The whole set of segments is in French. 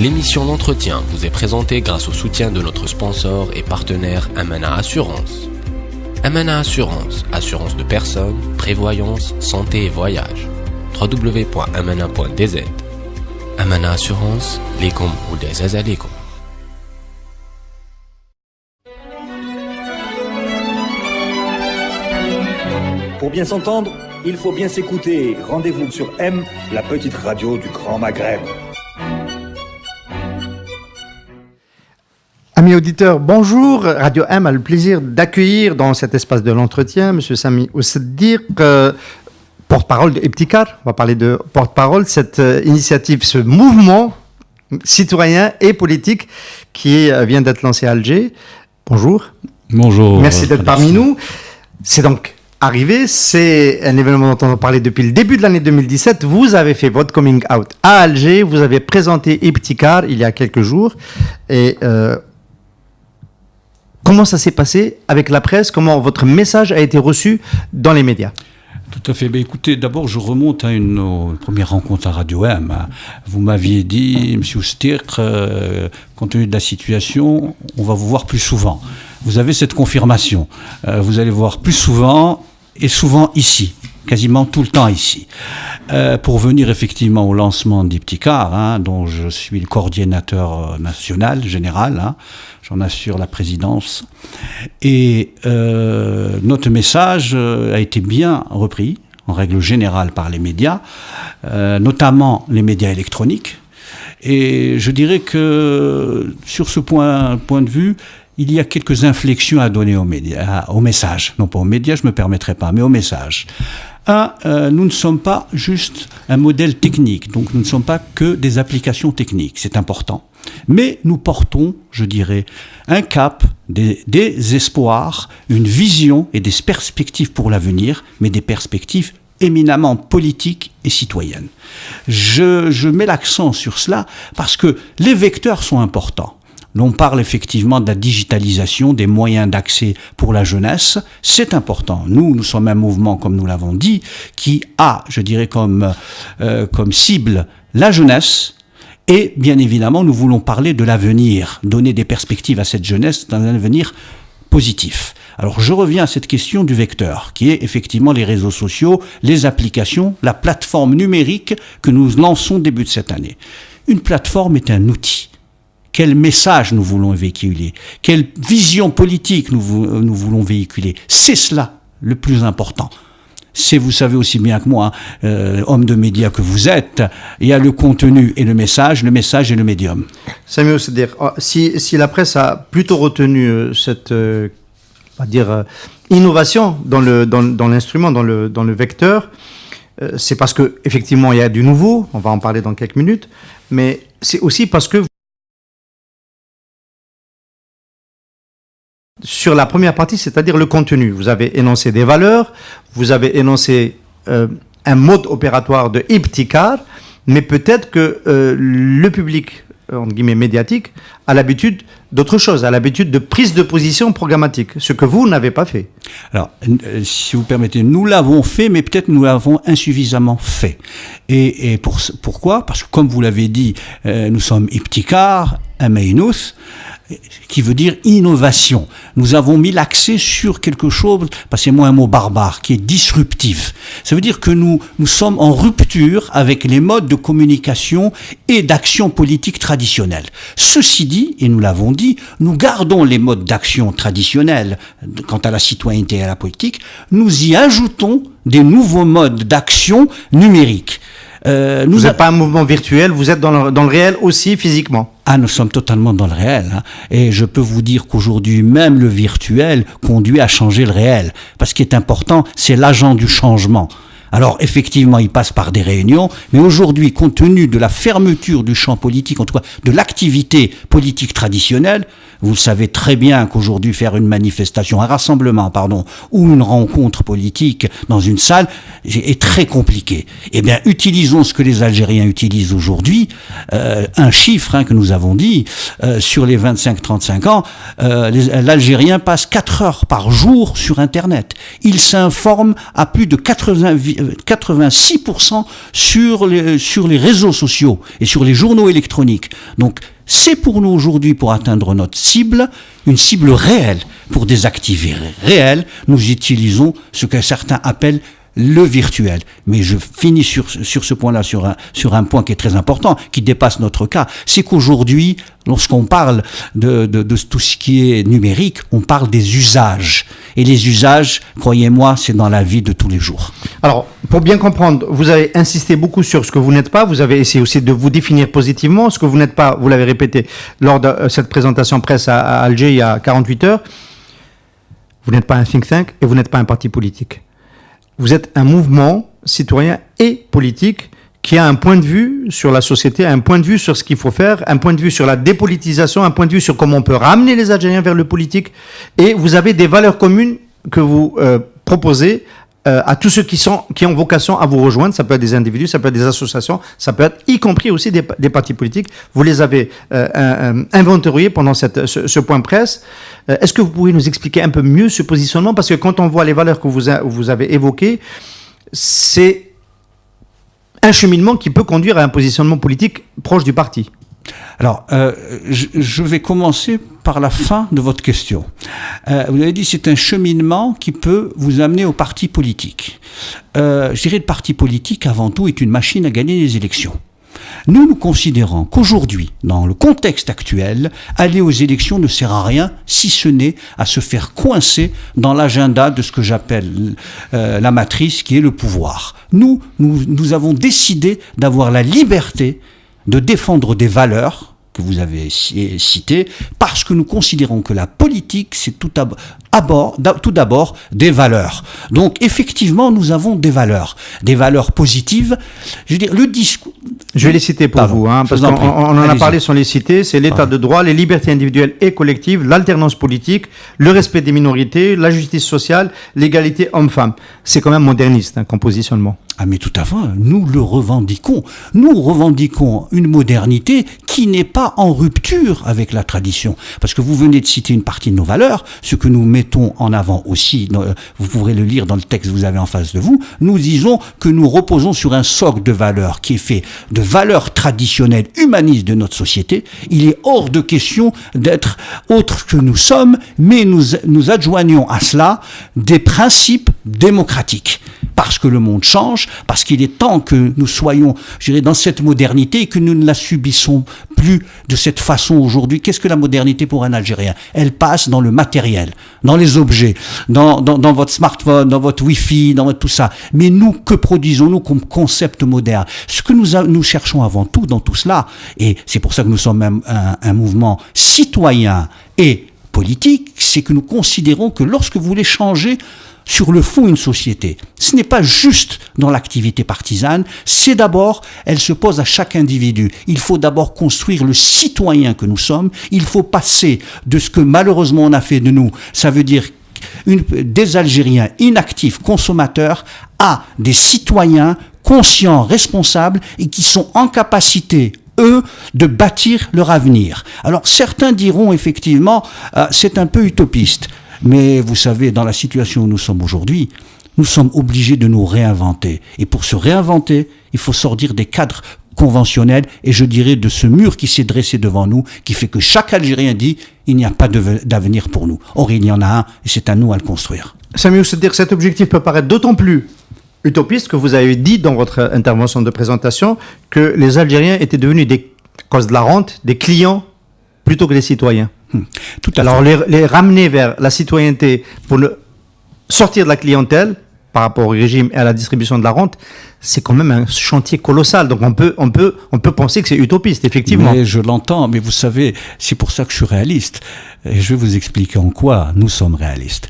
L'émission d'entretien vous est présentée grâce au soutien de notre sponsor et partenaire Amana Assurance. Amana Assurance, assurance de personnes, prévoyance, santé et voyage. www.amana.dz. Amana Assurance, ليكم والعزاز عليكم. Pour bien s'entendre, il faut bien s'écouter. Rendez-vous sur M, la petite radio du Grand Maghreb. Amis auditeurs, bonjour. Radio M a le plaisir d'accueillir dans cet espace de l'entretien M. Sami Oussedir, porte-parole de Ibtikar. On va parler de porte-parole, cette initiative, ce mouvement citoyen et politique qui vient d'être lancé à Alger. Bonjour. Bonjour. Merci d'être parmi nous. C'est donc arrivé, c'est un événement dont on a parlé depuis le début de l'année 2017. Vous avez fait votre coming out à Alger, vous avez présenté Ibtikar il y a quelques jours. Et comment ça s'est passé avec la presse? Comment votre message a été reçu dans les médias? Tout à fait. Ben, écoutez, d'abord, je remonte à une première rencontre à Radio M. Vous m'aviez dit, M. Oussedir, compte tenu de la situation, on va vous voir plus souvent. Vous avez cette confirmation. Vous allez voir plus souvent et souvent ici, quasiment tout le temps ici. Pour venir effectivement au lancement d'Ibtikar, dont je suis le coordinateur national, général, j'en assure la présidence. Et notre message a été bien repris, en règle générale, par les médias, notamment les médias électroniques. Et je dirais que sur ce point de vue, il y a quelques inflexions à donner aux médias, au message. Non pas aux médias, je ne me permettrai pas, mais au message. Nous ne sommes pas juste un modèle technique, donc nous ne sommes pas que des applications techniques, c'est important. Mais nous portons, je dirais, un cap, des espoirs, une vision et des perspectives pour l'avenir, mais des perspectives éminemment politiques et citoyennes. Je mets l'accent sur cela parce que les vecteurs sont importants. L'on parle effectivement de la digitalisation, des moyens d'accès pour la jeunesse. C'est important. Nous sommes un mouvement, comme nous l'avons dit, qui a, je dirais, comme cible la jeunesse. Et bien évidemment, nous voulons parler de l'avenir, donner des perspectives à cette jeunesse dans un avenir positif. Alors je reviens à cette question du vecteur, qui est effectivement les réseaux sociaux, les applications, la plateforme numérique que nous lançons début de cette année. Une plateforme est un outil. Quel message nous voulons véhiculer? Quelle vision politique nous voulons véhiculer? C'est cela le plus important. C'est, vous savez aussi bien que moi, homme de médias que vous êtes, il y a le contenu et le message et le médium. Sami Oussedir, si la presse a plutôt retenu cette on va dire, innovation dans l'instrument, dans le vecteur, c'est parce qu'effectivement il y a du nouveau, on va en parler dans quelques minutes, mais c'est aussi parce que sur la première partie, c'est-à-dire le contenu, vous avez énoncé des valeurs, vous avez énoncé un mode opératoire de Ibtikar, mais peut-être que le public, entre guillemets, médiatique, a l'habitude d'autre chose, a l'habitude de prise de position programmatique, ce que vous n'avez pas fait. Alors, si vous permettez, nous l'avons fait, mais peut-être nous l'avons insuffisamment fait. Et pourquoi? Parce que, comme vous l'avez dit, nous sommes Ibtikar, Amaynous, qui veut dire innovation. Nous avons mis l'accès sur quelque chose, passez-moi un mot barbare, qui est disruptif. Ça veut dire que nous sommes en rupture avec les modes de communication et d'action politique traditionnels. Ceci dit, et nous l'avons dit, nous gardons les modes d'action traditionnels quant à la citoyenneté et à la politique, nous y ajoutons des nouveaux modes d'action numériques. Vous n'êtes pas un mouvement virtuel, vous êtes dans le réel aussi physiquement. Nous sommes totalement dans le réel. Et je peux vous dire qu'aujourd'hui, même le virtuel conduit à changer le réel. Parce qu'il est important, c'est l'agent du changement. Alors, effectivement, il passe par des réunions, mais aujourd'hui, compte tenu de la fermeture du champ politique, en tout cas de l'activité politique traditionnelle, vous savez très bien qu'aujourd'hui, faire une manifestation, un rassemblement, ou une rencontre politique dans une salle est très compliqué. Eh bien, utilisons ce que les Algériens utilisent aujourd'hui, un chiffre que nous avons dit, sur les 25-35 ans, l'Algérien passe 4 heures par jour sur Internet. Il s'informe à plus de 80 86% sur les réseaux sociaux et sur les journaux électroniques. Donc, c'est pour nous aujourd'hui, pour atteindre notre cible, une cible réelle. Pour désactiver réel, nous utilisons ce que certains appellent le virtuel. Mais je finis sur ce point-là, sur un point qui est très important, qui dépasse notre cas. C'est qu'aujourd'hui, lorsqu'on parle de tout ce qui est numérique, on parle des usages. Et les usages, croyez-moi, c'est dans la vie de tous les jours. Alors, pour bien comprendre, vous avez insisté beaucoup sur ce que vous n'êtes pas. Vous avez essayé aussi de vous définir positivement. Ce que vous n'êtes pas, vous l'avez répété lors de cette présentation presse à Alger il y a 48 heures. Vous n'êtes pas un think tank et vous n'êtes pas un parti politique. Vous êtes un mouvement citoyen et politique qui a un point de vue sur la société, un point de vue sur ce qu'il faut faire, un point de vue sur la dépolitisation, un point de vue sur comment on peut ramener les Algériens vers le politique. Et vous avez des valeurs communes que vous proposez à tous ceux qui ont vocation à vous rejoindre. Ça peut être des individus, ça peut être des associations, ça peut être y compris aussi des partis politiques. Vous les avez inventoriés pendant ce point presse. Est-ce que vous pouvez nous expliquer un peu mieux ce positionnement? Parce que quand on voit les valeurs que vous avez évoquées, c'est un cheminement qui peut conduire à un positionnement politique proche du parti. Alors, je vais commencer par la fin de votre question. Vous avez dit c'est un cheminement qui peut vous amener au parti politique. Je dirais le parti politique, avant tout, est une machine à gagner les élections. Nous considérons qu'aujourd'hui, dans le contexte actuel, aller aux élections ne sert à rien, si ce n'est à se faire coincer dans l'agenda de ce que j'appelle la matrice, qui est le pouvoir. Nous avons décidé d'avoir la liberté de défendre des valeurs que vous avez citées, parce que nous considérons que la politique, c'est tout d'abord des valeurs. Donc, effectivement, nous avons des valeurs positives. Je veux dire, le discours... Je vais les citer pour vous, parce qu'on en a parlé sans les citer. C'est l'état de droit, les libertés individuelles et collectives, l'alternance politique, le respect des minorités, la justice sociale, l'égalité homme-femme. C'est quand même moderniste, comme positionnement. Ah mais tout à fait, nous le revendiquons. Nous revendiquons une modernité qui n'est pas en rupture avec la tradition. Parce que vous venez de citer une partie de nos valeurs, ce que nous mettons en avant aussi, vous pourrez le lire dans le texte que vous avez en face de vous, nous disons que nous reposons sur un socle de valeurs qui est fait de valeurs traditionnelles humanistes de notre société. Il est hors de question d'être autre que nous sommes, mais nous adjoignons à cela des principes démocratiques. Parce que le monde change, parce qu'il est temps que nous soyons, je dirais, dans cette modernité et que nous ne la subissons plus de cette façon aujourd'hui. Qu'est-ce que la modernité pour un Algérien? Elle passe dans le matériel, dans les objets, dans votre smartphone, dans votre Wi-Fi, dans tout ça. Mais nous, que produisons-nous comme concept moderne? Ce que nous cherchons avant tout dans tout cela, et c'est pour ça que nous sommes un mouvement citoyen et politique, c'est que nous considérons que lorsque vous voulez changer sur le fond une société, ce n'est pas juste dans l'activité partisane, c'est d'abord, elle se pose à chaque individu. Il faut d'abord construire le citoyen que nous sommes, il faut passer de ce que malheureusement on a fait de nous, ça veut dire des Algériens inactifs, consommateurs, à des citoyens conscients, responsables et qui sont en capacité, eux, de bâtir leur avenir. Alors certains diront effectivement, c'est un peu utopiste. Mais vous savez, dans la situation où nous sommes aujourd'hui, nous sommes obligés de nous réinventer. Et pour se réinventer, il faut sortir des cadres conventionnels et je dirais de ce mur qui s'est dressé devant nous, qui fait que chaque Algérien dit « il n'y a pas d'avenir pour nous ». Or, il y en a un et c'est à nous à le construire. Samuel, c'est-à-dire que cet objectif peut paraître d'autant plus utopiste que vous avez dit dans votre intervention de présentation que les Algériens étaient devenus, à cause de la rente, des clients plutôt que des citoyens. Tout à Alors, les ramener vers la citoyenneté pour sortir de la clientèle par rapport au régime et à la distribution de la rente, c'est quand même un chantier colossal. Donc, on peut penser que c'est utopiste, effectivement. Mais je l'entends, mais vous savez, c'est pour ça que je suis réaliste. Et je vais vous expliquer en quoi nous sommes réalistes.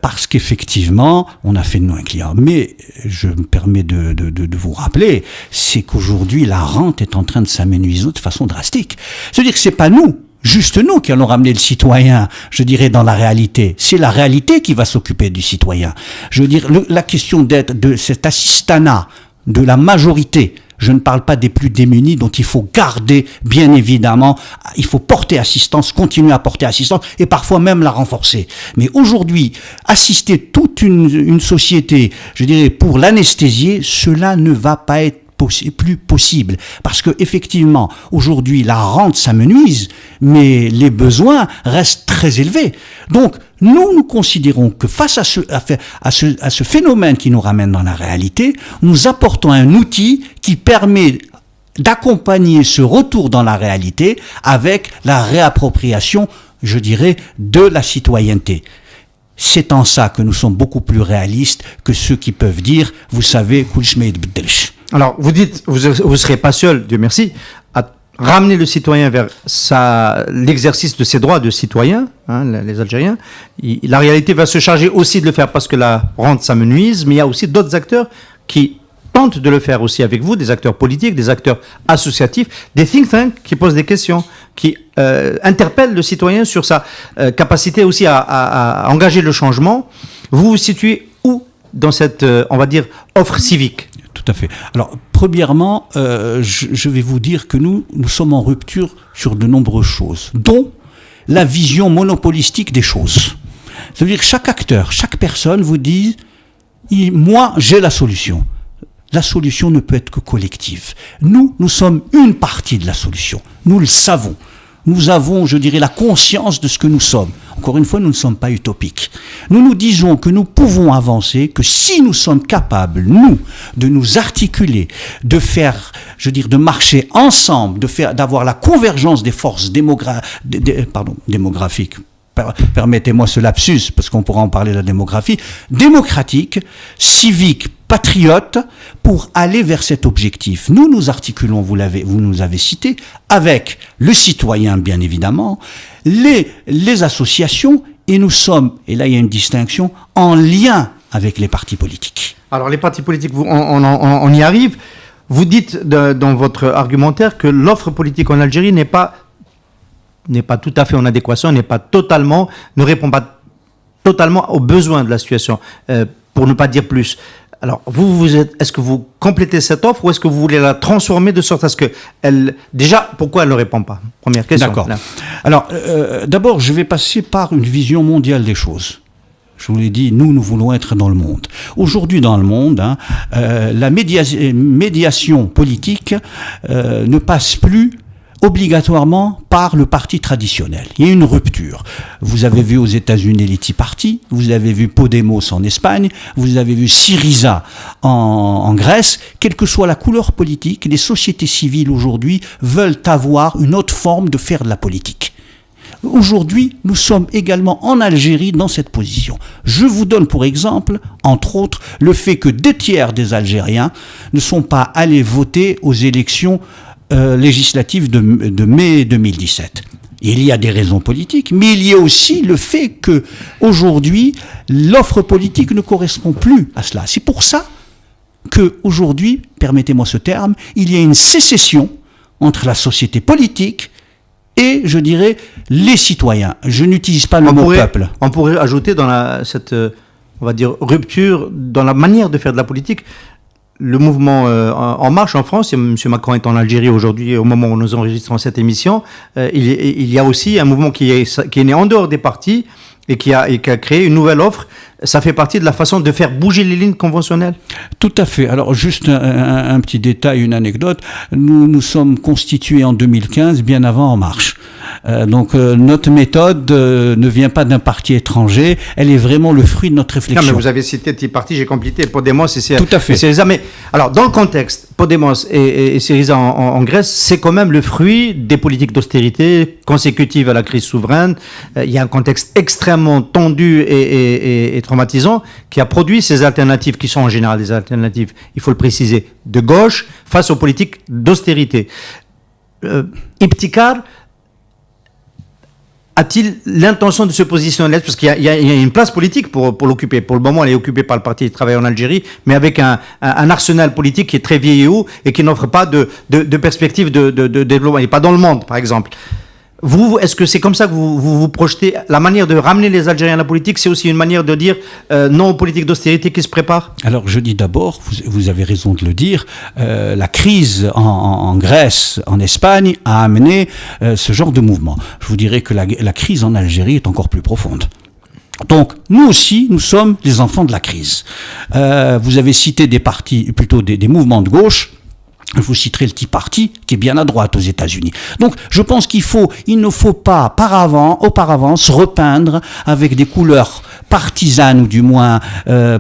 Parce qu'effectivement, on a fait de nous un client. Mais je me permets de vous rappeler, c'est qu'aujourd'hui, la rente est en train de s'amenuiser de façon drastique. C'est-à-dire que c'est pas nous, juste nous qui allons ramener le citoyen, je dirais, dans la réalité. C'est la réalité qui va s'occuper du citoyen. Je veux dire, la question de cet assistanat de la majorité Je ne parle pas des plus démunis dont il faut garder, bien évidemment, il faut porter assistance, continuer à porter assistance et parfois même la renforcer. Mais aujourd'hui, assister toute une société, je dirais, pour l'anesthésier, cela ne va pas être plus possible. Parce que effectivement, aujourd'hui, la rente s'amenuise, mais les besoins restent très élevés. Donc, nous considérons que face à ce phénomène qui nous ramène dans la réalité, nous apportons un outil qui permet d'accompagner ce retour dans la réalité avec la réappropriation, je dirais, de la citoyenneté. C'est en ça que nous sommes beaucoup plus réalistes que ceux qui peuvent dire, vous savez, alors, vous dites, vous ne serez pas seul, Dieu merci, à ramener le citoyen vers l'exercice de ses droits de citoyen, les Algériens. La réalité va se charger aussi de le faire parce que la rente s'amenuise, mais il y a aussi d'autres acteurs qui tentent de le faire aussi avec vous, des acteurs politiques, des acteurs associatifs, des think tanks qui posent des questions, qui interpellent le citoyen sur sa capacité aussi à engager le changement. Vous vous situez où dans cette, on va dire, offre civique ? Tout à fait. Alors, premièrement, je vais vous dire que nous sommes en rupture sur de nombreuses choses, dont la vision monopolistique des choses. Ça veut dire que chaque acteur, chaque personne vous dit « moi, j'ai la solution ». La solution ne peut être que collective. Nous sommes une partie de la solution. Nous le savons. Nous avons, je dirais, la conscience de ce que nous sommes. Encore une fois, nous ne sommes pas utopiques. Nous disons que nous pouvons avancer, que si nous sommes capables, nous, de nous articuler, de faire, je veux dire, de marcher ensemble, d'avoir la convergence des forces démographiques. Permettez-moi ce lapsus, parce qu'on pourra en parler de la démographie, démocratique, civique, patriote, pour aller vers cet objectif. Nous nous articulons, vous nous avez cité, avec le citoyen, bien évidemment, les associations, et nous sommes, et là il y a une distinction, en lien avec les partis politiques. Alors les partis politiques, on y arrive. Vous dites dans votre argumentaire que l'offre politique en Algérie n'est pas tout à fait en adéquation, ne répond pas totalement aux besoins de la situation, pour ne pas dire plus. Alors, est-ce que vous complétez cette offre ou est-ce que vous voulez la transformer de sorte à ce que déjà, pourquoi elle ne répond pas? Première question. D'accord. Alors, d'abord, je vais passer par une vision mondiale des choses. Je vous l'ai dit, nous voulons être dans le monde. Aujourd'hui, dans le monde, la médiation politique ne passe plus obligatoirement par le parti traditionnel. Il y a une rupture. Vous avez vu aux États-Unis les Tea Party, vous avez vu Podemos en Espagne, vous avez vu Syriza en Grèce. Quelle que soit la couleur politique, les sociétés civiles aujourd'hui veulent avoir une autre forme de faire de la politique. Aujourd'hui, nous sommes également en Algérie dans cette position. Je vous donne pour exemple, entre autres, le fait que 2/3 des Algériens ne sont pas allés voter aux élections législatives de mai 2017. Il y a des raisons politiques, mais il y a aussi le fait que aujourd'hui l'offre politique ne correspond plus à cela. C'est pour ça que aujourd'hui, permettez-moi ce terme, il y a une sécession entre la société politique et, je dirais, les citoyens. Je n'utilise pas le mot peuple. On pourrait ajouter dans cette, on va dire, rupture dans la manière de faire de la politique. Le mouvement En Marche en France, et M. Macron est en Algérie aujourd'hui au moment où nous enregistrons cette émission, il y a aussi un mouvement qui est né en dehors des partis et qui a créé une nouvelle offre. Ça fait partie de la façon de faire bouger les lignes conventionnelles? Tout à fait. Alors juste un petit détail, une anecdote. Nous sommes constitués en 2015, bien avant En Marche. Donc notre méthode ne vient pas d'un parti étranger, elle est vraiment le fruit de notre réflexion. Non, mais vous avez cité Tea Party, j'ai complété Podemos et Syriza. Tout à fait. Syriza. Mais alors dans le contexte, Podemos et Syriza en Grèce, c'est quand même le fruit des politiques d'austérité consécutives à la crise souveraine. Il y a un contexte extrêmement tendu et traumatisant qui a produit ces alternatives qui sont en général des alternatives, il faut le préciser, de gauche face aux politiques d'austérité. Ibtikar a-t-il l'intention de se positionner parce qu'il y a une place politique pour l'occuper. Pour le moment, elle est occupée par le Parti du Travail en Algérie, mais avec un arsenal politique qui est très vieillot et qui n'offre pas de perspective de développement. Il n'est pas dans le monde, par exemple. Vous, est-ce que c'est comme ça que vous projetez la manière de ramener les Algériens à la politique? C'est aussi une manière de dire non aux politiques d'austérité qui se préparent? Alors je dis d'abord, vous avez raison de le dire, la crise en Grèce, en Espagne a amené ce genre de mouvement. Je vous dirais que la crise en Algérie est encore plus profonde. Donc, nous aussi, nous sommes les enfants de la crise. Vous avez cité des partis, plutôt des mouvements de gauche. Je vous citerai le Tea Party, qui est bien à droite aux États-Unis. Donc, je pense il ne faut pas, auparavant, se repeindre avec des couleurs partisanes, ou du moins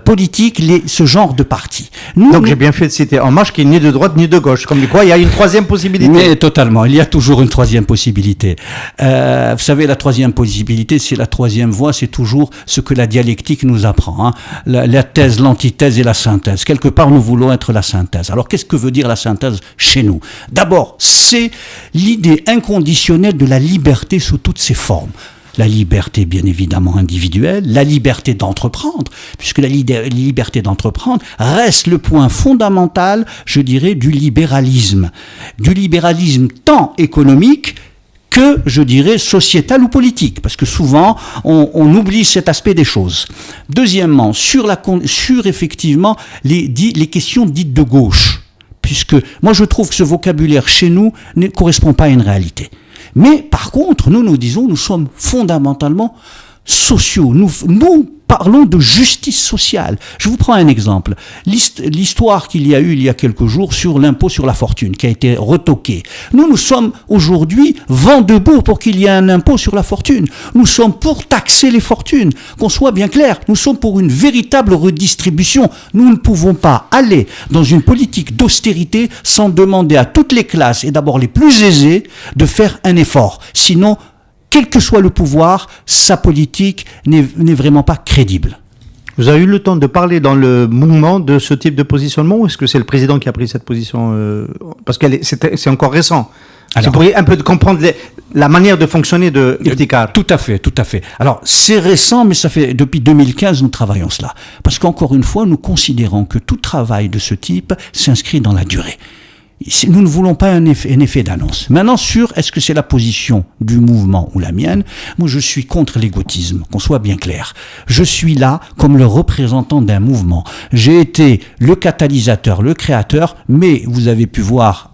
politiques, ce genre de parti. Donc, j'ai bien fait de citer En Marche, qui est ni de droite ni de gauche. Comme quoi, il y a une troisième possibilité. Mais totalement, il y a toujours une troisième possibilité. Vous savez, la troisième possibilité, c'est la troisième voie, c'est toujours ce que la dialectique nous apprend. Hein. La thèse, l'antithèse et la synthèse. Quelque part, nous voulons être la synthèse. Alors, qu'est-ce que veut dire la synthèse chez nous? D'abord, c'est l'idée inconditionnelle de la liberté sous toutes ses formes. La liberté, bien évidemment, individuelle, la liberté d'entreprendre, puisque la liberté d'entreprendre reste le point fondamental, je dirais, du libéralisme tant économique que, je dirais, sociétal ou politique, parce que souvent, on oublie cet aspect des choses. Deuxièmement, sur effectivement les questions dites de gauche, puisque moi je trouve que ce vocabulaire chez nous ne correspond pas à une réalité. Mais par contre, nous disons, nous sommes fondamentalement sociaux. Nous parlons de justice sociale. Je vous prends un exemple. L'histoire qu'il y a eu il y a quelques jours sur l'impôt sur la fortune qui a été retoqué. Nous sommes aujourd'hui vent debout pour qu'il y ait un impôt sur la fortune. Nous sommes pour taxer les fortunes. Qu'on soit bien clair, nous sommes pour une véritable redistribution. Nous ne pouvons pas aller dans une politique d'austérité sans demander à toutes les classes, et d'abord les plus aisées, de faire un effort. Sinon, quel que soit le pouvoir, sa politique n'est vraiment pas crédible. Vous avez eu le temps de parler dans le mouvement de ce type de positionnement, ou est-ce que c'est le président qui a pris cette position parce que c'est encore récent. Alors, vous pourriez un peu comprendre la manière de fonctionner de Ibtikar. Tout à fait. Alors, c'est récent, mais ça fait depuis 2015 nous travaillons cela. Parce qu'encore une fois, nous considérons que tout travail de ce type s'inscrit dans la durée. Nous ne voulons pas un effet d'annonce. Maintenant, est-ce que c'est la position du mouvement ou la mienne? Moi, je suis contre l'égotisme, qu'on soit bien clair. Je suis là comme le représentant d'un mouvement. J'ai été le catalyseur, le créateur, mais vous avez pu voir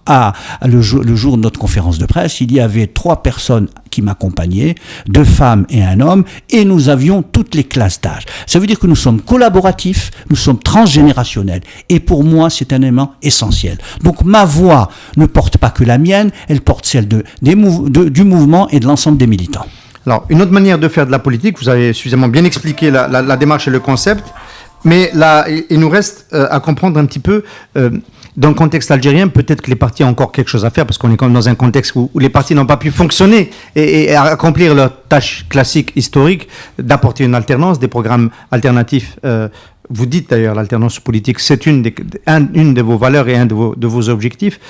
le jour de notre conférence de presse, il y avait 3 personnes qui m'accompagnaient, 2 femmes et un homme, et nous avions toutes les classes d'âge. Ça veut dire que nous sommes collaboratifs, nous sommes transgénérationnels, et pour moi, c'est un élément essentiel. Donc ma voix ne porte pas que la mienne, elle porte celle du mouvement et de l'ensemble des militants. Alors, une autre manière de faire de la politique, vous avez suffisamment bien expliqué la démarche et le concept, mais là, il nous reste à comprendre un petit peu... dans le contexte algérien, peut-être que les partis ont encore quelque chose à faire, parce qu'on est quand même dans un contexte où les partis n'ont pas pu fonctionner et accomplir leur tâche classique, historique, d'apporter une alternance, des programmes alternatifs. Vous dites d'ailleurs l'alternance politique, c'est une de vos valeurs et un de vos objectifs.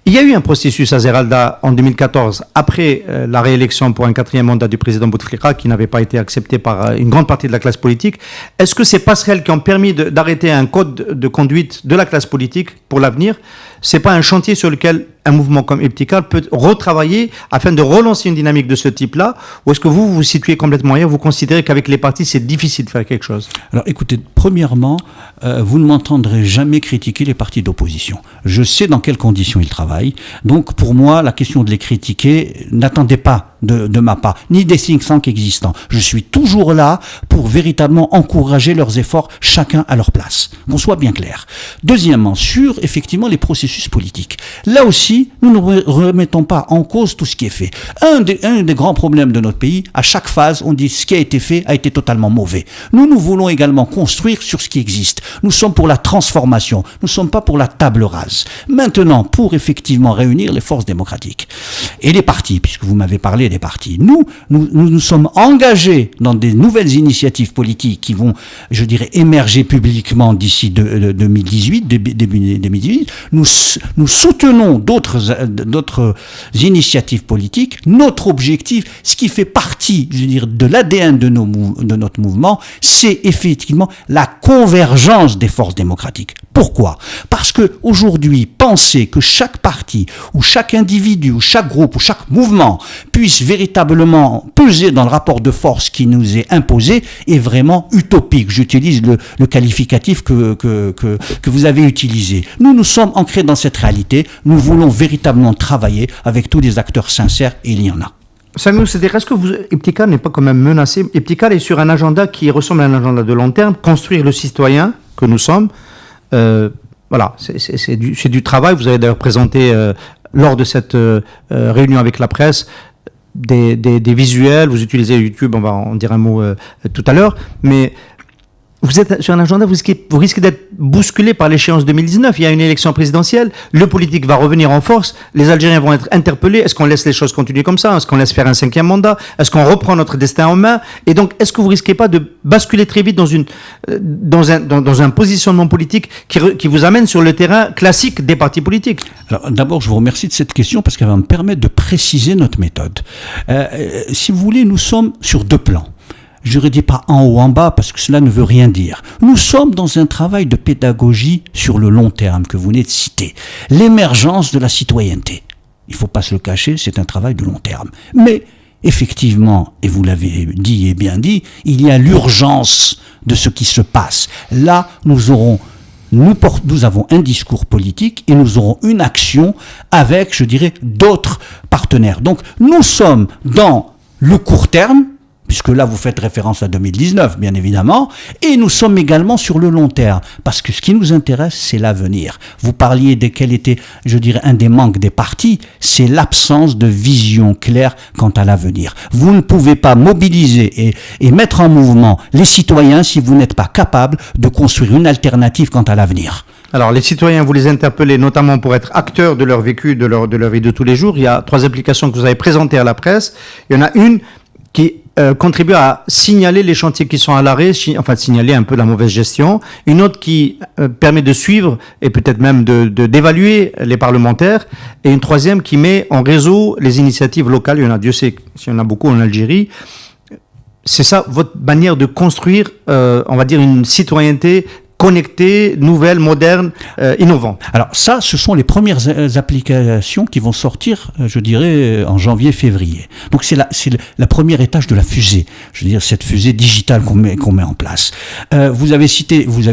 Il y a eu un processus à Zeralda en 2014, après la réélection pour un 4e mandat du président Bouteflika, qui n'avait pas été accepté par une grande partie de la classe politique. Est-ce que ces passerelles qui ont permis d'arrêter un code de conduite de la classe politique pour l'avenir, c'est pas un chantier sur lequel un mouvement comme Ibtikar peut retravailler afin de relancer une dynamique de ce type-là, ou est-ce que vous vous situez complètement ailleurs, vous considérez qu'avec les partis c'est difficile de faire quelque chose? Alors écoutez, premièrement, vous ne m'entendrez jamais critiquer les partis d'opposition. Je sais dans quelles conditions ils travaillent, donc pour moi la question de les critiquer, n'attendez pas de ma part, ni des think tanks existants. Je suis toujours là pour véritablement encourager leurs efforts, chacun à leur place. Qu'on soit bien clair. Deuxièmement, sur effectivement les processus politiques. Là aussi, nous ne remettons pas en cause tout ce qui est fait. Un des grands problèmes de notre pays, à chaque phase, on dit ce qui a été fait a été totalement mauvais. Nous voulons également construire sur ce qui existe. Nous sommes pour la transformation. Nous ne sommes pas pour la table rase. Maintenant, pour effectivement réunir les forces démocratiques et les partis, puisque vous m'avez parlé des partis. Nous sommes engagés dans des nouvelles initiatives politiques qui vont, je dirais, émerger publiquement d'ici 2018, début 2018. Nous soutenons d'autres initiatives politiques. Notre objectif, ce qui fait partie, je veux dire, de l'ADN de notre mouvement, c'est effectivement la convergence des forces démocratiques. Pourquoi? Parce que aujourd'hui, penser que chaque parti ou chaque individu ou chaque groupe ou chaque mouvement puisse puisse véritablement peser dans le rapport de force qui nous est imposé est vraiment utopique. J'utilise le qualificatif que vous avez utilisé. Nous sommes ancrés dans cette réalité. Nous voulons véritablement travailler avec tous les acteurs sincères, et il y en a. Samuel, c'est-à-dire, est-ce que Iptikar n'est pas quand même menacé? Iptikar est sur un agenda qui ressemble à un agenda de long terme, construire le citoyen que nous sommes. Voilà, c'est du travail. Vous avez d'ailleurs présenté lors de cette réunion avec la presse des visuels. Vous utilisez YouTube, on va en dire un mot tout à l'heure, mais vous êtes sur un agenda, vous risquez d'être bousculé par l'échéance 2019. Il y a une élection présidentielle, le politique va revenir en force, les Algériens vont être interpellés. Est-ce qu'on laisse les choses continuer comme ça? Est-ce qu'on laisse faire un 5e mandat? Est-ce qu'on reprend notre destin en main? Et donc, est-ce que vous risquez pas de basculer très vite dans un positionnement politique qui vous amène sur le terrain classique des partis politiques? Alors, d'abord, je vous remercie de cette question parce qu'elle va me permettre de préciser notre méthode. Si vous voulez, nous sommes sur 2 plans. Je ne dis pas en haut, en bas, parce que cela ne veut rien dire. Nous sommes dans un travail de pédagogie sur le long terme que vous venez de citer. L'émergence de la citoyenneté. Il ne faut pas se le cacher, c'est un travail de long terme. Mais, effectivement, et vous l'avez dit et bien dit, il y a l'urgence de ce qui se passe. Là, nous avons un discours politique et nous aurons une action avec, je dirais, d'autres partenaires. Donc, nous sommes dans le court terme, puisque là vous faites référence à 2019, bien évidemment, et nous sommes également sur le long terme, parce que ce qui nous intéresse, c'est l'avenir. Vous parliez de quel était, je dirais, un des manques des partis, c'est l'absence de vision claire quant à l'avenir. Vous ne pouvez pas mobiliser et mettre en mouvement les citoyens si vous n'êtes pas capable de construire une alternative quant à l'avenir. Alors, les citoyens, vous les interpellez notamment pour être acteurs de leur vécu, de leur vie de tous les jours. Il y a 3 applications que vous avez présentées à la presse. Il y en a une qui contribue à signaler les chantiers qui sont à l'arrêt, enfin signaler un peu la mauvaise gestion. Une autre qui permet de suivre et peut-être même d'évaluer les parlementaires. Et une 3e qui met en réseau les initiatives locales. Il y en a, Dieu sait s'il y en a beaucoup en Algérie. C'est ça votre manière de construire, on va dire, une citoyenneté connectée, nouvelle, moderne, innovante. Alors ça, ce sont les premières applications qui vont sortir, je dirais, en janvier-février. Donc c'est la première étage de la fusée. Je veux dire, cette fusée digitale qu'on met en place. Vous avez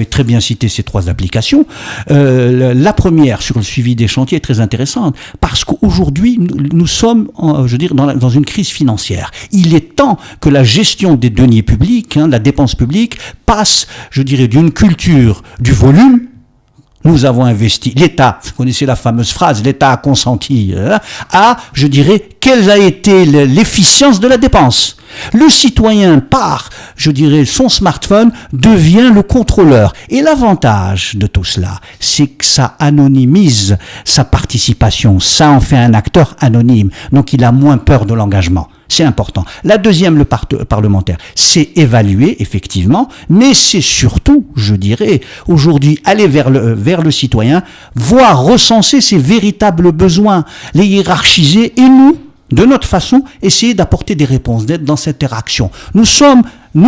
très bien cité ces 3 applications. La première sur le suivi des chantiers est très intéressante parce qu'aujourd'hui nous sommes, je veux dire, dans une crise financière. Il est temps que la gestion des deniers publics, la dépense publique, passe, je dirais, d'une culture du volume. Nous avons investi, l'État, vous connaissez la fameuse phrase, l'État a consenti, à, je dirais, quelle a été l'efficience de la dépense. Le citoyen, par, je dirais, son smartphone, devient le contrôleur. Et l'avantage de tout cela, c'est que ça anonymise sa participation, ça en fait un acteur anonyme, donc il a moins peur de l'engagement. C'est important. La deuxième, le parlementaire, c'est évaluer, effectivement, mais c'est surtout, je dirais, aujourd'hui, aller vers le citoyen, voir recenser ses véritables besoins, les hiérarchiser, et nous, de notre façon, essayer d'apporter des réponses, d'être dans cette interaction. Nous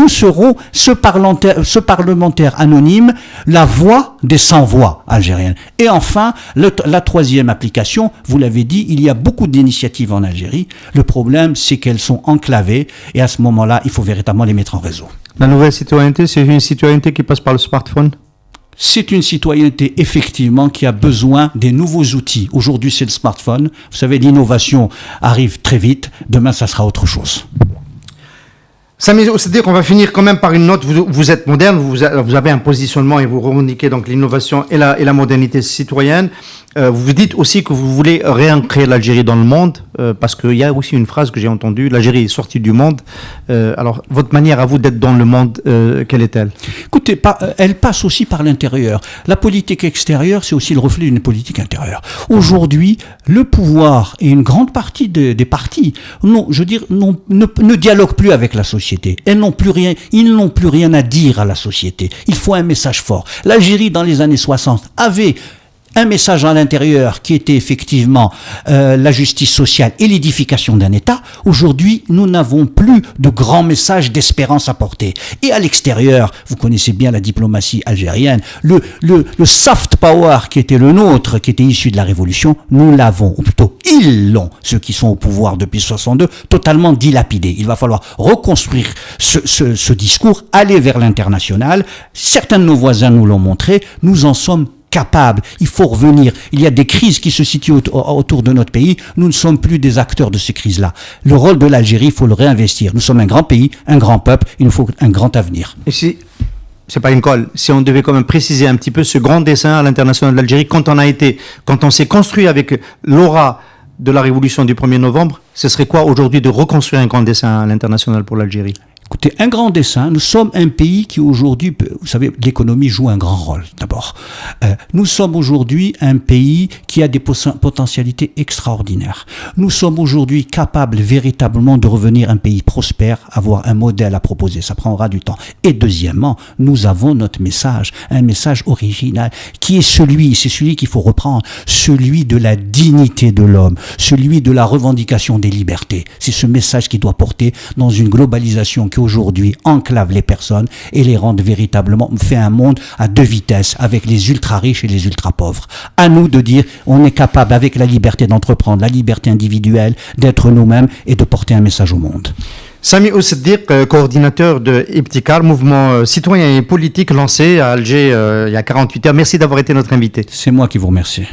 serons ce parlementaire anonyme, la voix des sans-voix algériennes. Et enfin, la 3e application, vous l'avez dit, il y a beaucoup d'initiatives en Algérie. Le problème, c'est qu'elles sont enclavées et à ce moment-là, il faut véritablement les mettre en réseau. La nouvelle citoyenneté, c'est une citoyenneté qui passe par le smartphone? C'est une citoyenneté, effectivement, qui a besoin des nouveaux outils. Aujourd'hui, c'est le smartphone. Vous savez, l'innovation arrive très vite. Demain, ça sera autre chose. C'est-à-dire qu'on va finir quand même par une note. Vous êtes moderne, vous avez un positionnement et vous revendiquez donc l'innovation et la modernité citoyenne. Vous dites aussi que vous voulez réancrer l'Algérie dans le monde, parce qu'il y a aussi une phrase que j'ai entendue, l'Algérie est sortie du monde. Alors, votre manière à vous d'être dans le monde, quelle est-elle? Écoutez, elle passe aussi par l'intérieur. La politique extérieure, c'est aussi le reflet d'une politique intérieure. Aujourd'hui, le pouvoir et une grande partie des partis, ne dialoguent plus avec la société. Ils n'ont plus rien à dire à la société. Il faut un message fort. L'Algérie, dans les années 60, avait un message à l'intérieur qui était effectivement la justice sociale et l'édification d'un État. Aujourd'hui, nous n'avons plus de grands messages d'espérance à porter. Et à l'extérieur, vous connaissez bien la diplomatie algérienne, le soft power qui était le nôtre, qui était issu de la révolution, nous l'avons, ou plutôt ils l'ont, ceux qui sont au pouvoir depuis 62, totalement dilapidé. Il va falloir reconstruire ce discours, aller vers l'international. Certains de nos voisins nous l'ont montré, nous en sommes capables. Il faut revenir. Il y a des crises qui se situent autour de notre pays. Nous ne sommes plus des acteurs de ces crises-là. Le rôle de l'Algérie, il faut le réinvestir. Nous sommes un grand pays, un grand peuple. Il nous faut un grand avenir. Et si, c'est pas une colle, si on devait quand même préciser un petit peu ce grand dessin à l'international de l'Algérie, quand on s'est construit avec l'aura de la révolution du 1er novembre, ce serait quoi aujourd'hui de reconstruire un grand dessin à l'international pour l'Algérie? Écoutez, un grand dessin, nous sommes un pays qui aujourd'hui, vous savez, l'économie joue un grand rôle d'abord. Nous sommes aujourd'hui un pays qui a des potentialités extraordinaires. Nous sommes aujourd'hui capables véritablement de revenir un pays prospère, avoir un modèle à proposer. Ça prendra du temps. Et deuxièmement, nous avons notre message, un message original qui est c'est celui qu'il faut reprendre, celui de la dignité de l'homme, celui de la revendication des libertés. C'est ce message qui doit porter dans une globalisation qui aujourd'hui enclave les personnes et les rend véritablement, fait un monde à deux vitesses avec les ultra riches et les ultra pauvres. À nous de dire, on est capable avec la liberté d'entreprendre, la liberté individuelle, d'être nous-mêmes et de porter un message au monde. Sami Oussiddiq, coordinateur de Ibtikar, mouvement citoyen et politique lancé à Alger il y a 48 heures. Merci d'avoir été notre invité. C'est moi qui vous remercie.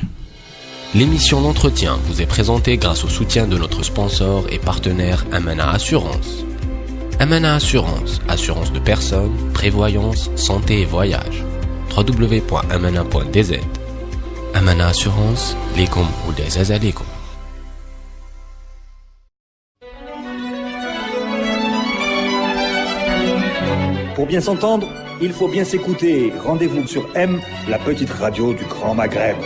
L'émission L'Entretien vous est présentée grâce au soutien de notre sponsor et partenaire Amana Assurance. Amana Assurance, assurance de personnes, prévoyance, santé et voyage. www.amana.dz. Amana Assurance, lekum ou des alaikum. Pour bien s'entendre, il faut bien s'écouter. Rendez-vous sur M, la petite radio du Grand Maghreb.